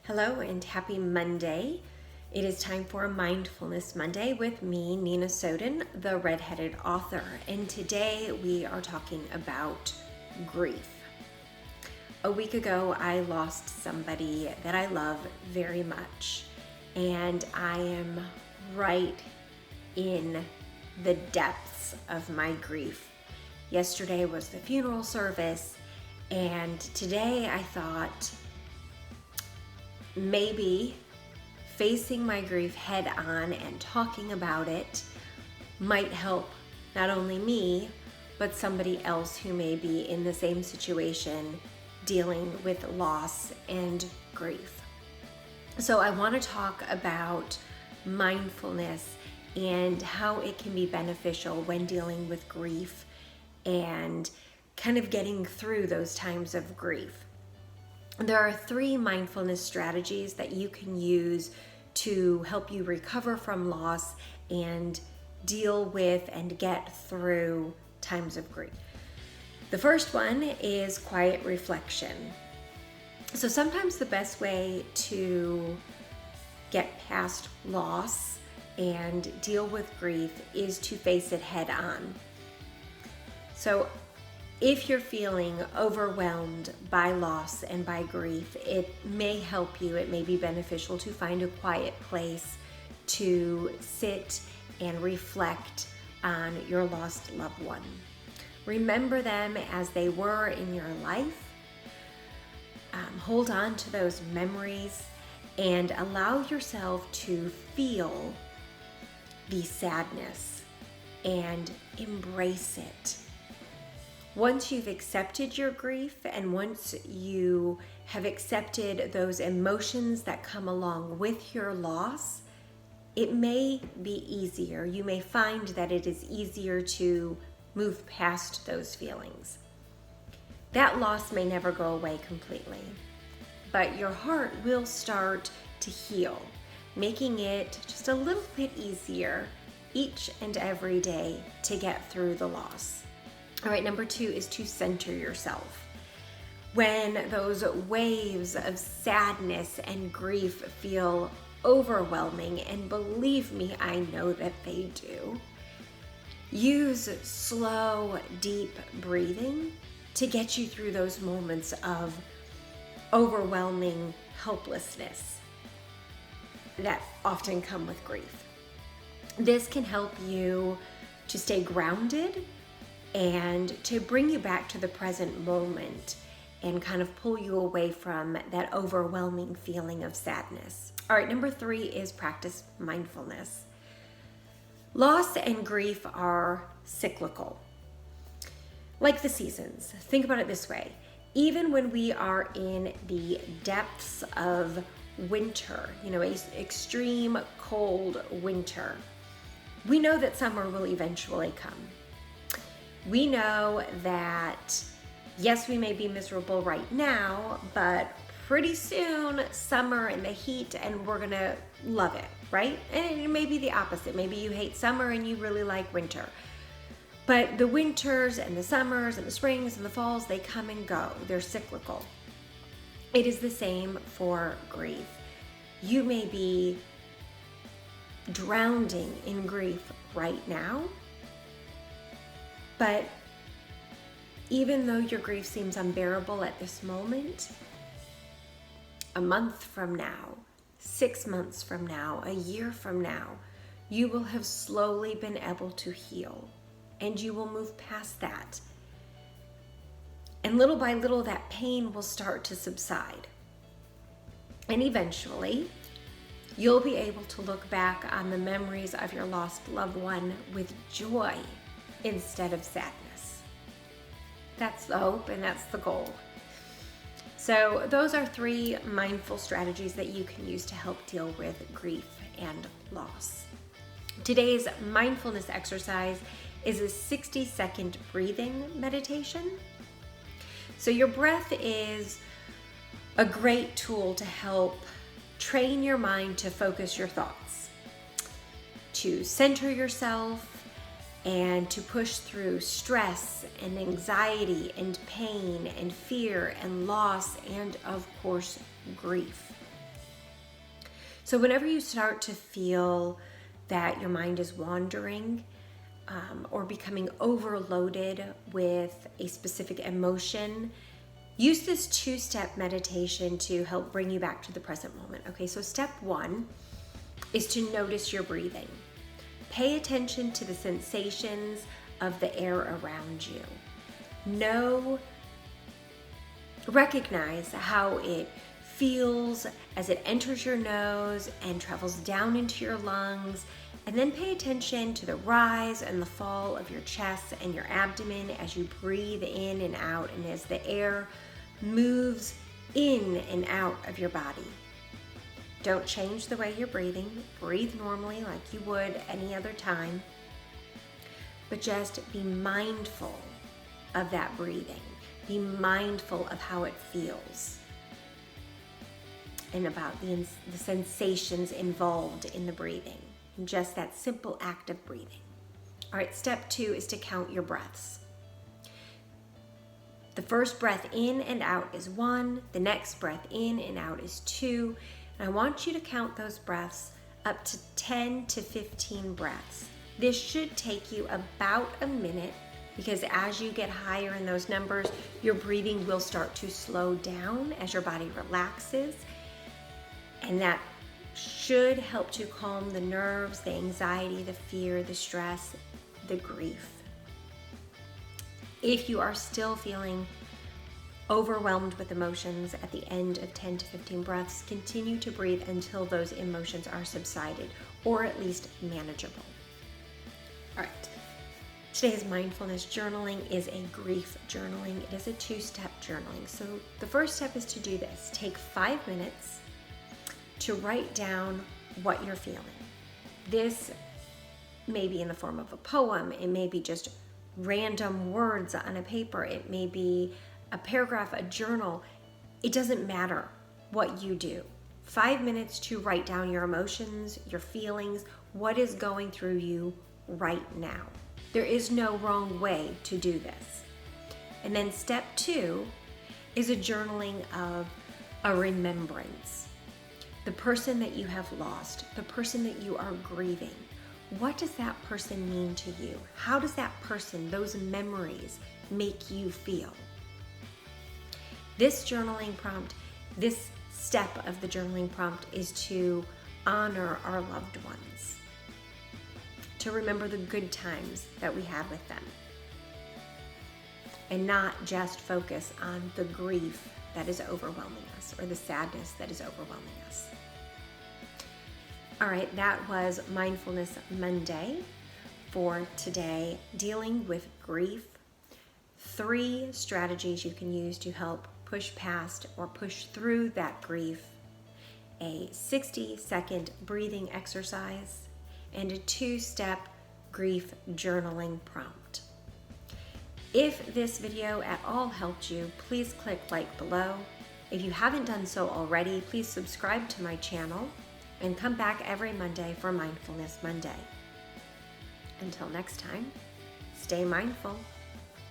Hello and happy Monday. It is time for Mindfulness Monday with me, Nina Soden, the redheaded author. And today we are talking about grief. A week ago, I lost somebody that I love very much. And I am right in the depths of my grief. Yesterday was the funeral service, and today I thought, maybe facing my grief head on and talking about it might help not only me, but somebody else who may be in the same situation dealing with loss and grief. So I want to talk about mindfulness and how it can be beneficial when dealing with grief and kind of getting through those times of grief. There are 3 mindfulness strategies that you can use to help you recover from loss and deal with and get through times of grief. The first one is quiet reflection. So sometimes the best way to get past loss and deal with grief is to face it head on. So if you're feeling overwhelmed by loss and by grief, it may help you, it may be beneficial to find a quiet place to sit and reflect on your lost loved one. Remember them as they were in your life. Hold on to those memories and allow yourself to feel the sadness and embrace it. Once you've accepted your grief and once you have accepted those emotions that come along with your loss, it may be easier. You may find that it is easier to move past those feelings. That loss may never go away completely, but your heart will start to heal, making it just a little bit easier each and every day to get through the loss. All right, number 2 is to center yourself. When those waves of sadness and grief feel overwhelming, and believe me, I know that they do, use slow, deep breathing to get you through those moments of overwhelming helplessness that often come with grief. This can help you to stay grounded and to bring you back to the present moment and kind of pull you away from that overwhelming feeling of sadness. All right, number 3 is practice mindfulness. Loss and grief are cyclical, like the seasons. Think about it this way. Even when we are in the depths of winter, extreme cold winter, we know that summer will eventually come. We know that, yes, we may be miserable right now, but pretty soon, summer and the heat, and we're gonna love it, right? And it may be the opposite. Maybe you hate summer and you really like winter. But the winters and the summers and the springs and the falls, they come and go. They're cyclical. It is the same for grief. You may be drowning in grief right now, but even though your grief seems unbearable at this moment, a month from now, 6 months from now, a year from now, you will have slowly been able to heal and you will move past that. And little by little, that pain will start to subside. And eventually, you'll be able to look back on the memories of your lost loved one with joy instead of sadness. That's the hope and that's the goal. So those are 3 mindful strategies that you can use to help deal with grief and loss. Today's mindfulness exercise is a 60-second breathing meditation. So your breath is a great tool to help train your mind to focus your thoughts, to center yourself, and to push through stress and anxiety and pain and fear and loss and, of course, grief. So whenever you start to feel that your mind is wandering or becoming overloaded with a specific emotion, use this 2-step meditation to help bring you back to the present moment. Okay, so step 1 is to notice your breathing. Pay attention to the sensations of the air around you. Recognize how it feels as it enters your nose and travels down into your lungs, and then pay attention to the rise and the fall of your chest and your abdomen as you breathe in and out, and as the air moves in and out of your body. Don't change the way you're breathing. Breathe normally like you would any other time, but just be mindful of that breathing. Be mindful of how it feels and about the sensations involved in the breathing, and just that simple act of breathing. All right, step 2 is to count your breaths. The first breath in and out is 1, the next breath in and out is 2, and I want you to count those breaths up to 10 to 15 breaths. This should take you about a minute, because as you get higher in those numbers, your breathing will start to slow down as your body relaxes, and that should help to calm the nerves, the anxiety, the fear, the stress, the grief. If you are still feeling overwhelmed with emotions at the end of 10 to 15 breaths, continue to breathe until those emotions are subsided, or at least manageable. All right. Today's mindfulness journaling is a grief journaling. It is a 2-step journaling. So the first step is to do this. Take 5 minutes to write down what you're feeling. This may be in the form of a poem. It may be just random words on a paper. It may be a paragraph, a journal. It doesn't matter what you do. 5 minutes to write down your emotions, your feelings, what is going through you right now. There is no wrong way to do this. And then step 2 is a journaling of a remembrance. The person that you have lost, the person that you are grieving. What does that person mean to you? How does that person, those memories, make you feel? This journaling prompt, this step of the journaling prompt is to honor our loved ones, to remember the good times that we had with them, and not just focus on the grief that is overwhelming us or the sadness that is overwhelming us. All right, that was Mindfulness Monday for today, dealing with grief. 3 strategies you can use to help push past or push through that grief. A 60-second breathing exercise and a 2-step grief journaling prompt. If this video at all helped you, please click like below. If you haven't done so already, please subscribe to my channel and come back every Monday for Mindfulness Monday. Until next time, stay mindful.